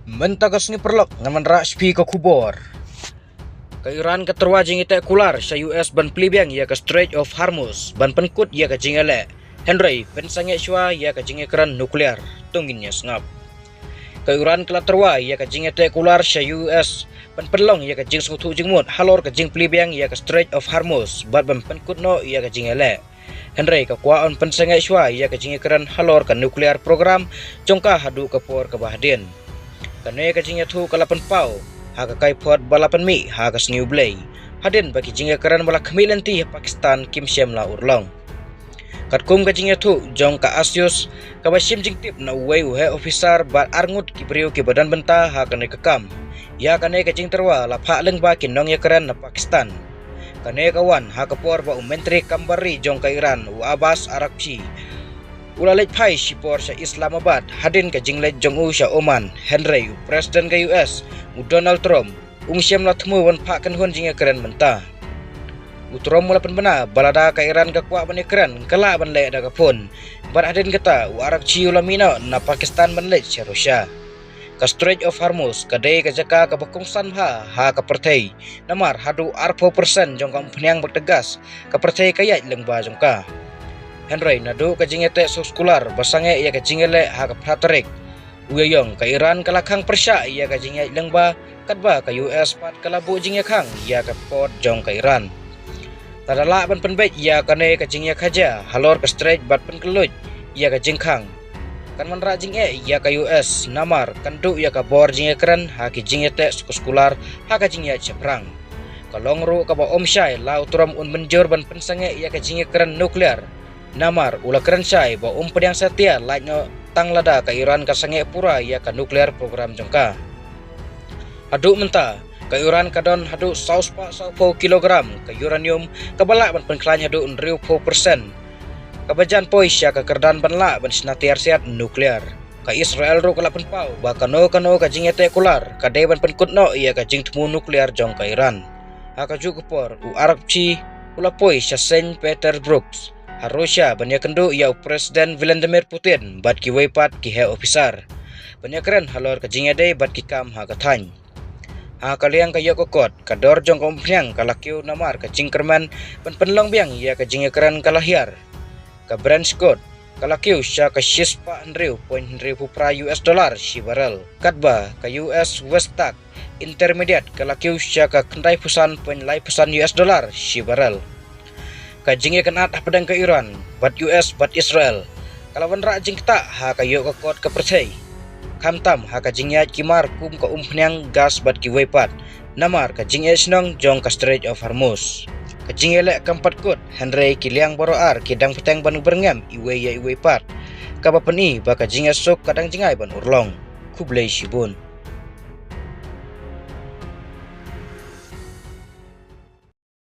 Mentakas ni perlok ngaman raspi ke kubor. Ke Iran ke terwajing ite kular sa US ban plibiang ya ke Strait of Hormuz ban penkut ya ke jingele. Henry pensange shwa ya ke jinge keran nuklear tunginnya sengap. Ke Iran kela terwa ya ke jinge te kular sa US ban pelong ya ke jing sungutu jingmut halor ke jing plibiang ya ke Strait of Hormuz ban penkut no ya ke jingele. Henry ke kuaon pensange shwa ya ke jinge keran halor ke nuklear program jongka hadu ke por ke bahdin. Kane ka jinga thu kalapan pau ha ka kai pot balapan mi ha ka sniu blay hadin bagi jinga karan bala kemilanti Pakistan Kim Shem la urlong kat kum ka jinga thu jong ka asyus ka basim jing tip na uwe uhe officer bat arngut ki brio ki badan benta ha kane ka kam ya kane ka jing terwa la pha leng ba ki nong ya karan na Pakistan kane ka wan ha ka por ba menteri kambari jong ka Iran u Abbas Arakchi Ulalej pai sipor sa Islamabad hadin ka jinglej jong u sa Oman Henry Presiden ka US Donald Trump siam la temu wan pak kan hon jinga keren menta Trump mula penbena balada ka Iran ka kwa ban keren kala ban le da ka pun bar hadin kata arak ci ulamina na Pakistan ban le sa Rusia ka Strait of Hormuz ka de ka jaka ka bakungsan ha ka pertai namar hadu 40% jong ka peniang bertegas ka pertai kaya lengba jong ka Henry nadu ka jingete sekolar basange ia ka jingele ha ka praterik uyayong ka Iran kalakang persya ia ka jinge lengba kadba ka US pat kalabu jinge khang ia ka port jong ka Iran tadala ban penbet ia kane ka jinge khaja halor ka Strait bat penkeluj ia ka jingkhang kan manra jinge ia ka US namar kandu ia ka bor jinge keren ha ki jingete sekolar ha ka jinge ceprang kalongru ka ba omsyai la uturam un menjur ban pensange ia ka jinge keren nuklear namar ula keren syai ba pedang setia lainyo tang lada ka Iran ka sange pura ya ka nuklear program jongka adu menta ka Iran kadon hadu 140 kilogram ka uranium ka balak ban penklanya hadu 60% ka bajan pois ya ka kerdan banla ban sinatiar sehat nuklear ka Israel ro kala penpau ba kano ka jingete kular ka deban penkutno ya ka jing temu nuklear jong ka Iran aka ju kupor u Arabci ula pois ya Saint Petersburg Harusnya banyak kendu ya Presiden Vladimir Putin bat ki wepat ki he officer banyak keren halor ka jingade bat ki kam ha katany ha kaliang ka kokot kador jong kompnyang kalakiu namar ka jingkerman penlong biang ya ka jinge keren kalahiar ka Brent Scott kalakiu sya ka shispa $100.1 pra US dollar si barrel katba ka US Westak intermediate kalakiu sya ka kendai pusan US dollar si barrel kajingnya kenat pedang ke Iran bat US bat Israel kalawan rajing kita ha kayo kokot ke percay kamtam ha kajingnya kimar kum ka umpnyang gas bat ki wepat namar kajingnya senong jong ka Strait of Hormuz kajingnya lek kampat kut Henry kiliang boroar kidang petang banu berngam iwe pat kabapeni ba kajingnya sok kadang jingai ban urlong kublai sibun